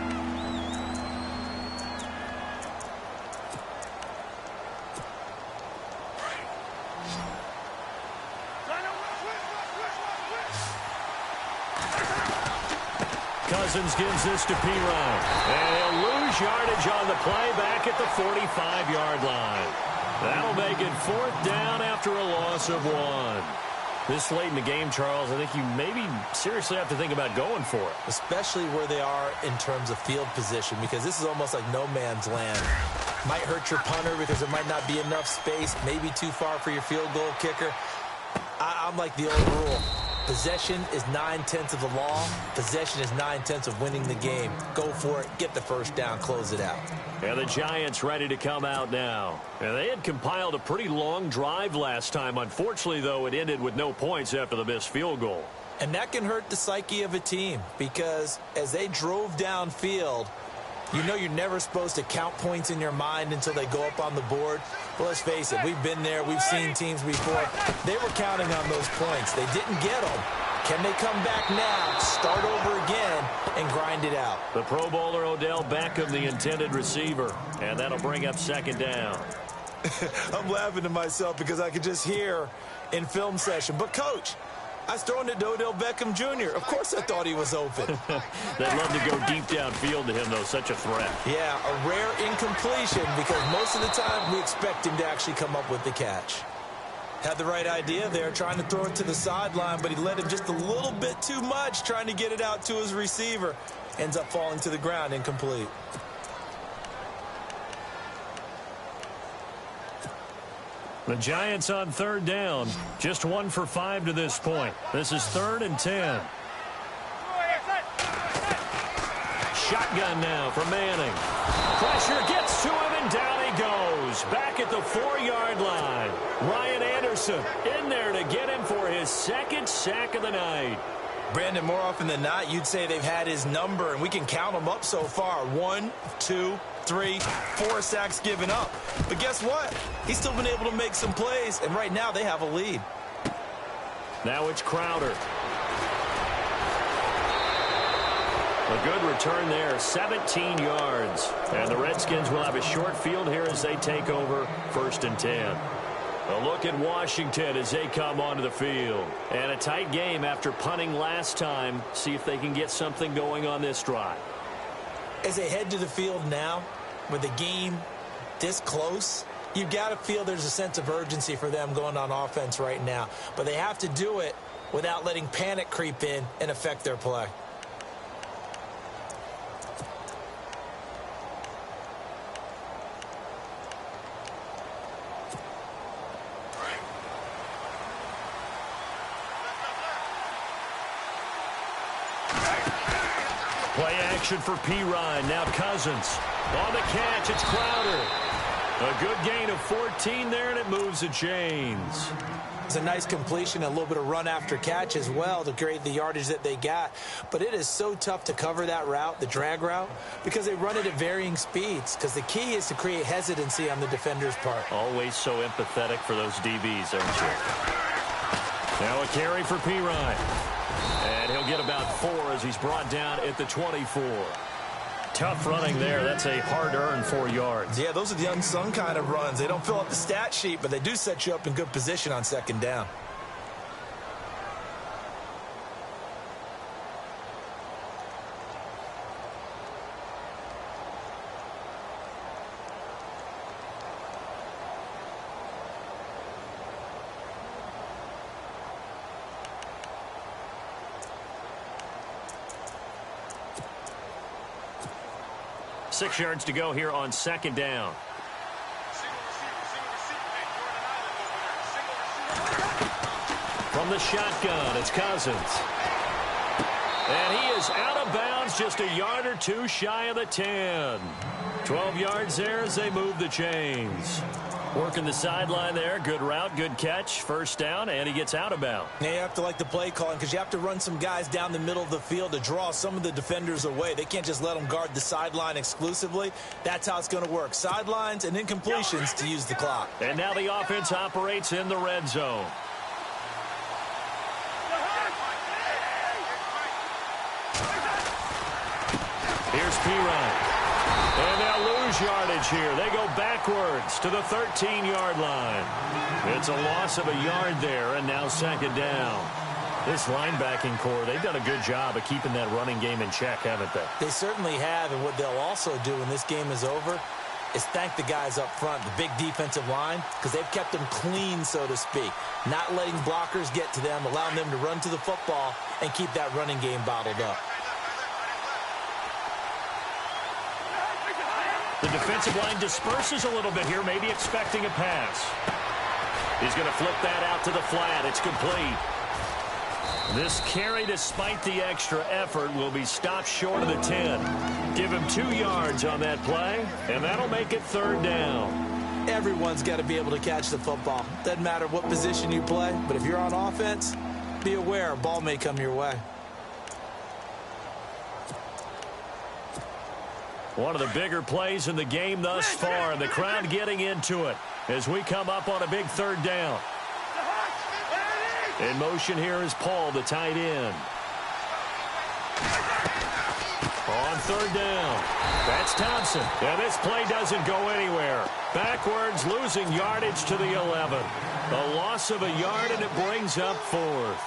Cousins gives this to Pirine. And he'll lose yardage on the play back at the 45-yard line. That'll make it 4th down after a loss of 1. This late in the game, Charles, I think you maybe seriously have to think about going for it. Especially where they are in terms of field position, because this is almost like no man's land. Might hurt your punter because there might not be enough space, maybe too far for your field goal kicker. I'm like the old rule. Possession is 9/10 of the law. Possession is 9/10 of winning the game. Go for it. Get the first down. Close it out. And the Giants ready to come out now. And they had compiled a pretty long drive last time. Unfortunately, though, it ended with no points after the missed field goal. And that can hurt the psyche of a team, because as they drove downfield, you know you're never supposed to count points in your mind until they go up on the board. Well, let's face it, we've been there. We've seen teams before. They were counting on those points. They didn't get them. Can they come back now, start over again, and grind it out? The Pro Bowler Odell Beckham, the intended receiver. And that'll bring up 2nd down. I'm laughing to myself because I could just hear in film session, but Coach, I was throwing it to Odell Beckham Jr. Of course I thought he was open. They'd love to go deep downfield to him, though. Such a threat. Yeah, a rare incompletion because most of the time we expect him to actually come up with the catch. Had the right idea there, trying to throw it to the sideline, but he led him just a little bit too much, trying to get it out to his receiver. Ends up falling to the ground, incomplete. The Giants on 3rd down. Just 1 for 5 to this point. This is 3rd and 10. Shotgun now for Manning. Pressure gets to him, and down he goes. Back at the 4-yard line. Ryan Anderson in there to get him for his 2nd sack of the night. Brandon, more often than not, you'd say they've had his number, and we can count them up so far. 1, 2, 3, 4 sacks given up. But guess what? He's still been able to make some plays, and right now they have a lead. Now it's Crowder. A good return there, 17 yards. And the Redskins will have a short field here as they take over 1st and 10. A look at Washington as they come onto the field. And a tight game after punting last time. See if they can get something going on this drive. As they head to the field now, with the game this close, you've got to feel there's a sense of urgency for them going on offense right now. But they have to do it without letting panic creep in and affect their play. Action for Pirine. Now Cousins. On the catch, it's Crowder. A good gain of 14 there, and it moves the chains. It's a nice completion, a little bit of run after catch as well to create the yardage that they got. But it is so tough to cover that route, the drag route, because they run it at varying speeds. Because the key is to create hesitancy on the defender's part. Always so empathetic for those DBs, aren't you? Now a carry for Pirine. And he'll get about 4 as he's brought down at the 24. Tough running there. That's a hard-earned 4 yards. Yeah, those are the unsung kind of runs. They don't fill up the stat sheet, but they do set you up in good position on second down. Six yards to go here on second down. From the shotgun, it's Cousins. And he is out of bounds, just a yard or 2 shy of the 10. 12 yards there as they move the chains. Working the sideline there. Good route, good catch. First down, and he gets out of bounds. Now you have to like the play calling because you have to run some guys down the middle of the field to draw some of the defenders away. They can't just let them guard the sideline exclusively. That's how it's going to work. Sidelines and incompletions to use the clock. And now the offense operates in the red zone. Here's Pirine. And they'll lose yardage here. They go backwards to the 13-yard line. It's a loss of a yard there, and now second down. This linebacking core, they've done a good job of keeping that running game in check, haven't they? They certainly have, and what they'll also do when this game is over is thank the guys up front, the big defensive line, because they've kept them clean, so to speak. Not letting blockers get to them, allowing them to run to the football and keep that running game bottled up. The defensive line disperses a little bit here, maybe expecting a pass. He's going to flip that out to the flat. It's complete. This carry, despite the extra effort, will be stopped short of the 10. Give him 2 yards on that play, and that'll make it third down. Everyone's got to be able to catch the football. Doesn't matter what position you play, but if you're on offense, be aware a ball may come your way. One of the bigger plays in the game thus far, and the crowd getting into it as we come up on a big third down. In motion here is Paul, the tight end. On third down, that's Thompson. And this play doesn't go anywhere. Backwards, losing yardage to the 11. A loss of a yard, and it brings up 4th.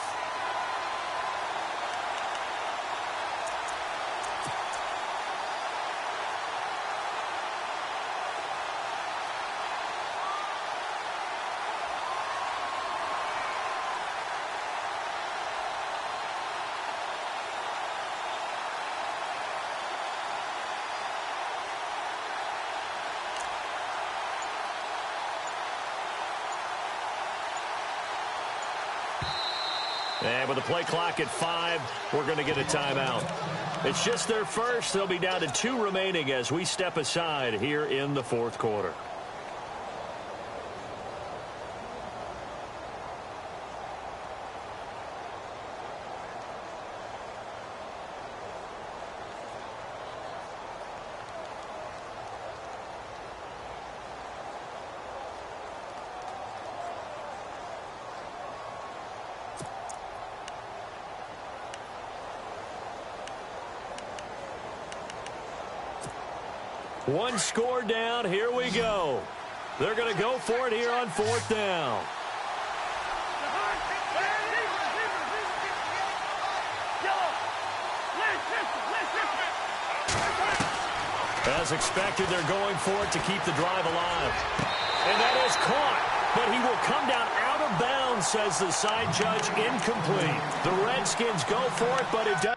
And with the play clock at 5, we're going to get a timeout. It's just their first. They'll be down to 2 remaining as we step aside here in the 4th quarter. One score down. Here we go. They're going to go for it here on 4th down. As expected, they're going for it to keep the drive alive. And that is caught. But he will come down out of bounds, says the side judge. Incomplete. The Redskins go for it, but it does.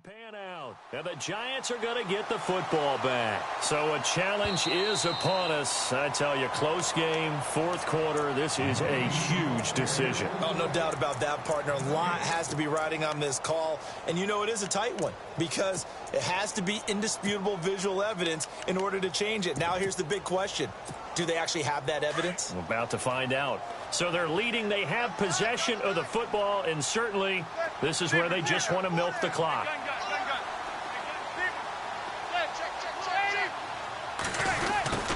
Doesn't pan out, and the Giants are going to get the football back. So a challenge is upon us. I tell you, close game, fourth quarter. This is a huge decision. Oh, no doubt about that, partner. A lot has to be riding on this call, and you know it is a tight one because it has to be indisputable visual evidence in order to change it. Now here's the big question. Do they actually have that evidence? We're about to find out. So they're leading. They have possession of the football, and certainly this is where they just want to milk the clock.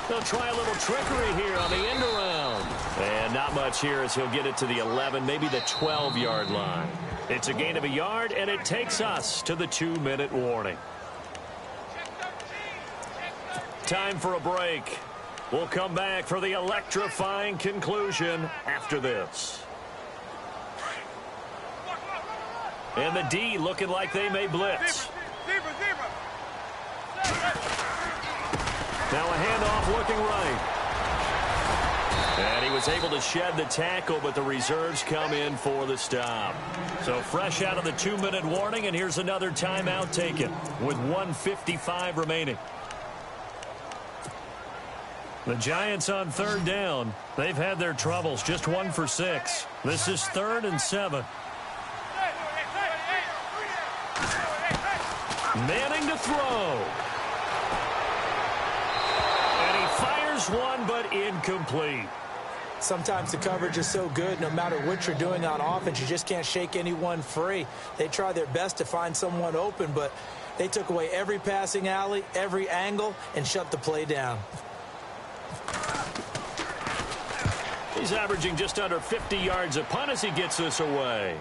They'll try a little trickery here on the end around. And not much here as he'll get it to the 11, maybe the 12-yard line. It's a gain of a yard, and it takes us to the 2-minute warning. Time for a break. We'll come back for the electrifying conclusion after this. And the D looking like they may blitz. Now a handoff looking right. And he was able to shed the tackle, but the reserves come in for the stop. So fresh out of the 2-minute warning, and here's another timeout taken with 1:55 remaining. The Giants on third down. They've had their troubles, just 1 for 6. This is 3rd and 7. Manning to throw. And he fires one, but incomplete. Sometimes the coverage is so good, no matter what you're doing on offense, you just can't shake anyone free. They try their best to find someone open, but they took away every passing alley, every angle, and shut the play down. He's averaging just under 50 yards a punt as he gets this away.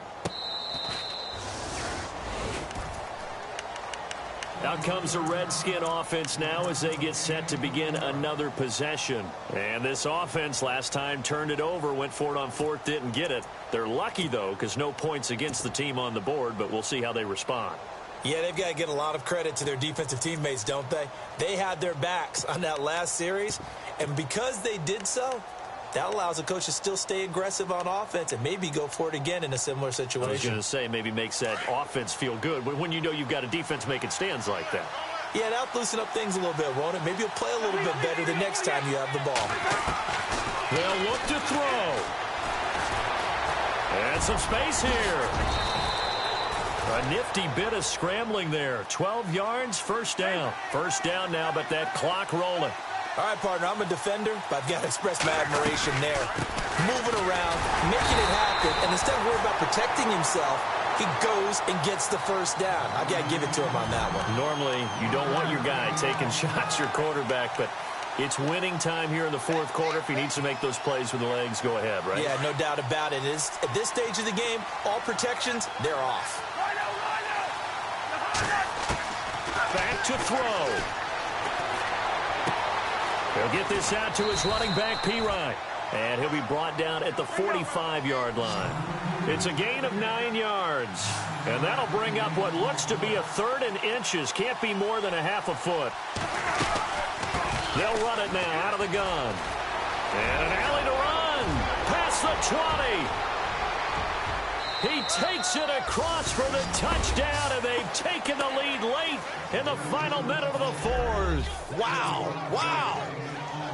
Out comes the Redskin offense now as they get set to begin another possession. And this offense last time turned it over, went for it on 4th, didn't get it. They're lucky, though, because no points against the team on the board, but we'll see how they respond. Yeah, they've got to get a lot of credit to their defensive teammates, don't they? They had their backs on that last series, and because they did so, that allows the coach to still stay aggressive on offense and maybe go for it again in a similar situation. I was going to say maybe makes that offense feel good when you know you've got a defense making stands like that. Yeah, that'll loosen up things a little bit, won't it? Maybe you'll play a little bit better the next time you have the ball. They'll look to throw. And some space here. A nifty bit of scrambling there. 12 yards, first down. First down now, but that clock rolling. All right, partner, I'm a defender, but I've got to express my admiration there. Moving around, making it happen, and instead of worrying about protecting himself, he goes and gets the first down. I've got to give it to him on that one. Normally, you don't want your guy taking shots, your quarterback, but it's winning time here in the fourth quarter. If he needs to make those plays with the legs, go ahead, right? Yeah, no doubt about it. At this stage of the game, all protections, they're off. Back to throw. He'll get this out to his running back, Pirine. And he'll be brought down at the 45-yard line. It's a gain of 9 yards. And that'll bring up what looks to be a 3rd and inches. Can't be more than a half a foot. They'll run it now out of the gun. And an alley to run. Past the 20. He takes it across for the touchdown, and they've taken the lead late in the final minute of the 4th. Wow. Wow.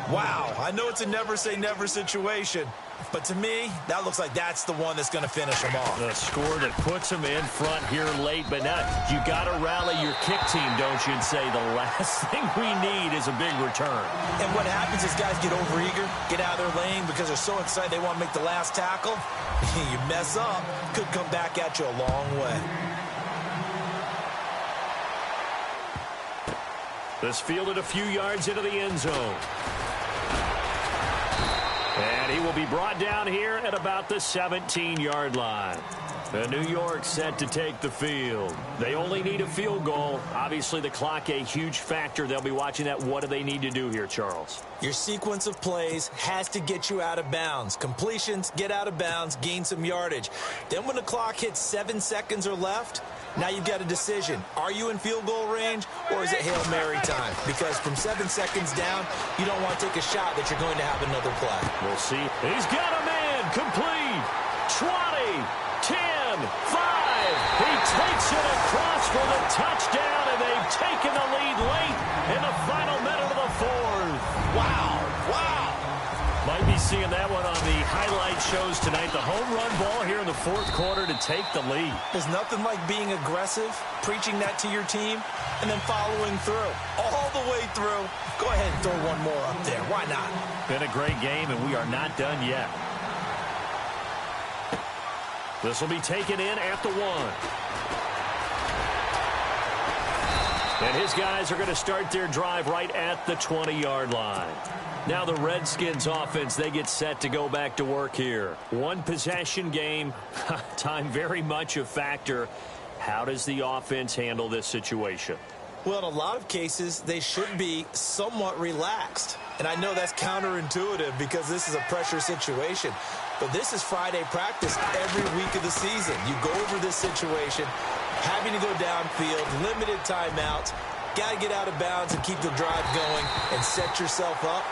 Wow. I know it's a never-say-never situation, but to me, that looks like that's the one that's going to finish them off. The score that puts them in front here late, but now you got to rally your kick team, don't you, and say the last thing we need is a big return. And what happens is guys get overeager, get out of their lane because they're so excited they want to make the last tackle. You mess up, could come back at you a long way. This fielded a few yards into the end zone. And he will be brought down here at about the 17-yard line. The New York set to take the field. They only need a field goal. Obviously, the clock a huge factor. They'll be watching that. What do they need to do here, Charles? Your sequence of plays has to get you out of bounds. Completions, get out of bounds, gain some yardage. Then when the clock hits 7 seconds or left, now you've got a decision. Are you in field goal range, or is it Hail Mary time? Because from 7 seconds down, you don't want to take a shot that you're going to have another play. We'll see. He's got a man. Complete. 20. 10. He takes it across for the touchdown, and they've taken the lead late in the final minute of the fourth. Wow. Might be seeing that one on the highlight shows tonight. The home run ball here in the fourth quarter to take the lead. There's nothing like being aggressive, preaching that to your team, and then following through. All the way through. Go ahead and throw one more up there. Why not? Been a great game, and we are not done yet. This will be taken in at the 1. And his guys are going to start their drive right at the 20-yard line. Now the Redskins offense, they get set to go back to work here. One possession game, time very much a factor. How does the offense handle this situation? Well, in a lot of cases, they should be somewhat relaxed. And I know that's counterintuitive because this is a pressure situation. But this is Friday practice every week of the season. You go over this situation, having to go downfield, limited timeouts, got to get out of bounds and keep the drive going and set yourself up.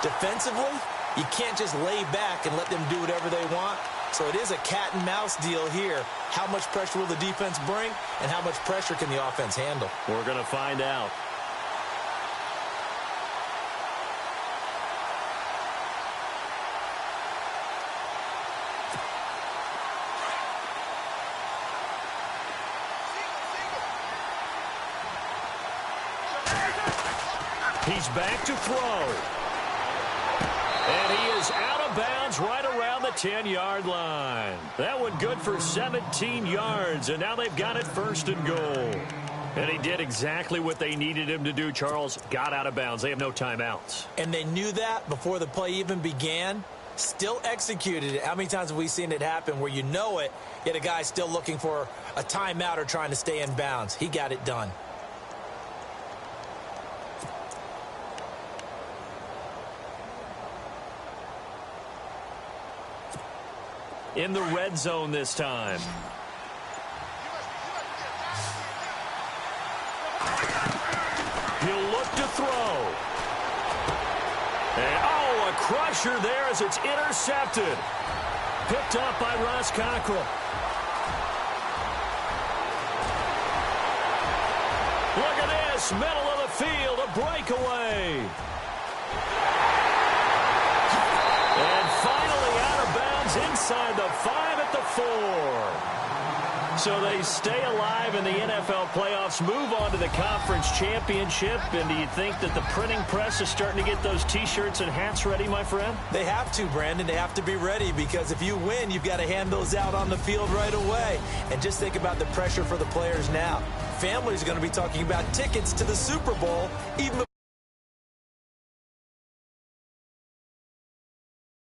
Defensively, you can't just lay back and let them do whatever they want. So it is a cat and mouse deal here. How much pressure will the defense bring, and how much pressure can the offense handle? We're going to find out. He's back to throw. And he is out of bounds right around the 10-yard line. That one good for 17 yards, and now they've got it first and goal. And he did exactly what they needed him to do, Charles. Got out of bounds. They have no timeouts. And they knew that before the play even began. Still executed it. How many times have we seen it happen where you know it, yet a guy's still looking for a timeout or trying to stay in bounds? He got it done. In the red zone this time. He'll look to throw. And, a crusher there as it's intercepted. Picked up by Ross Cockrell. Look at this, middle of the field, a breakaway. And finally out of bounds inside the 5 at the 4. So they stay alive in the NFL playoffs, move on to the conference championship. And do you think that the printing press is starting to get those T-shirts and hats ready, my friend? They have to, Brandon. They have to be ready because if you win, you've got to hand those out on the field right away. And just think about the pressure for the players now. Families are going to be talking about tickets to the Super Bowl even